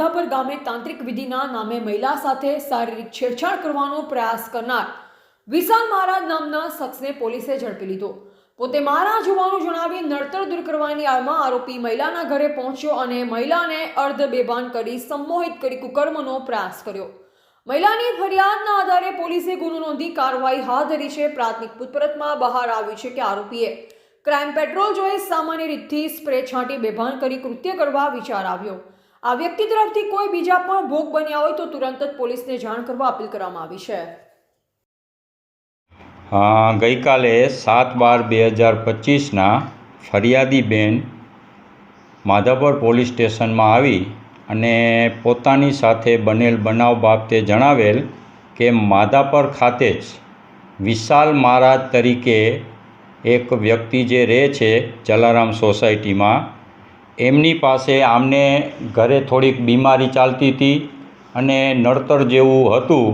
માધાપર ગામે તાંત્રિક વિધિના નામે મહિલા સાથે શારીરિક છેડછાડ કરવાનો પ્રયાસ કરનાર વિશાલ મહારાજ નામના શખ્સને પોલીસે ઝડપી લીધો। પોતે મહારાજ હોવાનું જણાવી નડતર દૂર કરવાની આડમાં આરોપી મહિલાના ઘરે પહોંચ્યો અને મહિલાને અર્ધ બેભાન કરી સંમોહિત કરી કુકર્મનો પ્રયાસ કર્યો। મહિલાની ફરિયાદના આધારે પોલીસે ગુનો નોંધી કાર્યવાહી હાથ ધરી છે। પ્રાથમિક પૂછપરછમાં બહાર આવ્યું છે કે આરોપીએ ક્રાઇમ પેટ્રોલ જોઈ સામાન્ય રીતથી સ્પ્રે છાંટી બેભાન કરી કૃત્ય કરવા વિચાર આવ્યો। આ વ્યક્તિ તરફથી કોઈ બીજા પણ ભોગ બન્યા હોય તો તુરંત જ પોલીસને જાણ કરવા અપીલ કરવામાં આવી છે। ગઈકાલે 7/12/2025 ફરિયાદી બેન માધાપર પોલીસ સ્ટેશનમાં આવી અને પોતાની સાથે બનેલ બનાવ બાબતે જણાવેલ કે માધાપર ખાતે જ વિશાલ મહારાજ તરીકે એક વ્યક્તિ જે રહે છે જલારામ સોસાયટીમાં, એમની પાસે આમને ઘરે થોડીક બીમારી ચાલતી હતી અને નડતર જેવું હતું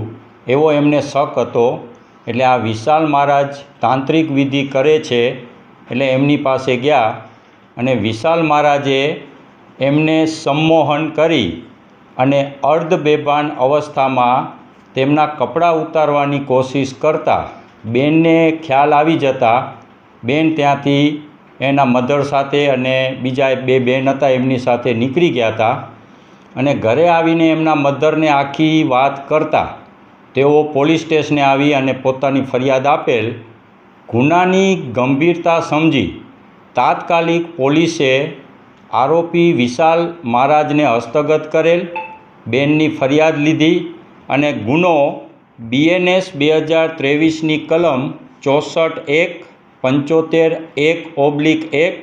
એવો એમને શક હતો। એટલે આ વિશાલ મહારાજ તાંત્રિક વિધિ કરે છે એટલે એમની પાસે ગયા અને વિશાલ મહારાજે એમને સંમોહન કરી અને અર્ધ બેભાન અવસ્થામાં તેમના કપડાં ઉતારવાની કોશિશ કરતા બેનને ખ્યાલ આવી જતા બેન ત્યાંથી એના મધર સાથે અને બીજા બે બેન હતા એમની સાથે નીકળી ગયા હતા અને ઘરે આવીને એમના મધરને આખી વાત કરતા તેઓ પોલીસ સ્ટેશને આવી અને પોતાની ફરિયાદ આપેલ। ગુનાની ગંભીરતા સમજી તાત્કાલિક પોલીસે આરોપી વિશાલ મહારાજને હસ્તગત કરેલ, બેનની ફરિયાદ લીધી અને ગુનો BNS 2023ની કલમ 64(1), 75(1)(1)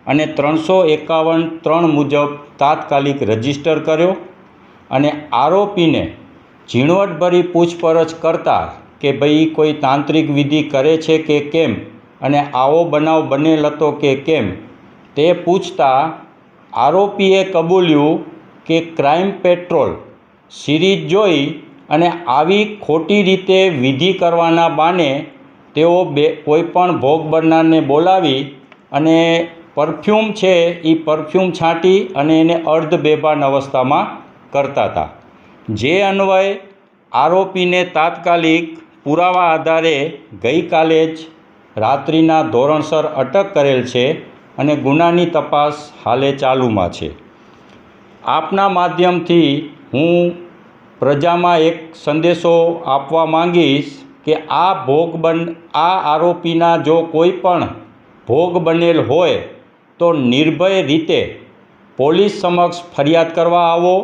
અને 351(3) મુજબ તાત્કાલિક રજીસ્ટર કર્યો અને આરોપીને ઝીણવટભરી પૂછપરછ કરતા કે ભાઈ કોઈ તાંત્રિક વિધિ કરે છે કે કેમ અને આવો બનાવ બનેલ હતો કે કેમ તે પૂછતા આરોપીએ કબૂલ્યું કે ક્રાઇમ પેટ્રોલ સિરીઝ જોઈ અને આવી ખોટી રીતે વિધિ કરવાના બહાને તેઓ કોઈપણ ભોગ બનનારને બોલાવી અને પરફ્યુમ છે એ પરફ્યુમ છાંટી અને એને અર્ધ બેભાન અવસ્થામાં કરતા હતા। જે અન્વયે આરોપીને તાત્કાલિક પુરાવા આધારે ગઈકાલે જ રાત્રિના ધોરણસર અટક કરેલ છે અને ગુનાની તપાસ હાલે ચાલુમાં છે। આપના માધ્યમથી હું પ્રજામાં એક સંદેશો આપવા માંગીશ કે આ આરોપીના જો કોઈ પણ ભોગ બનેલ હોય તો નિર્ભય રીતે પોલીસ સમક્ષ ફરિયાદ કરવા આવો।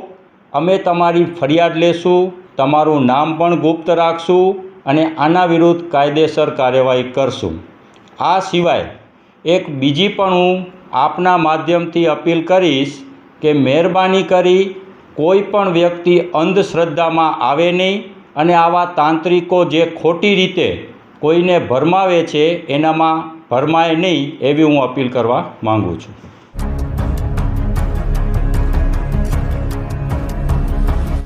અમે તમારી ફરિયાદ લેશું, તમારું નામ પણ ગુપ્ત રાખશું અને આના વિરુદ્ધ કાયદેસર કાર્યવાહી કરશું। આ સિવાય એક બીજી પણ હું આપના માધ્યમથી અપીલ કરીશ કે મહેરબાની કરી કોઈ પણ વ્યક્તિ અંધશ્રદ્ધામાં આવે નહીં અને આવા તાંત્રિકો જે ખોટી રીતે કોઈને ભરમાવે છે એનામાં ભરમાય નહીં એવી હું અપીલ કરવા માગું છું।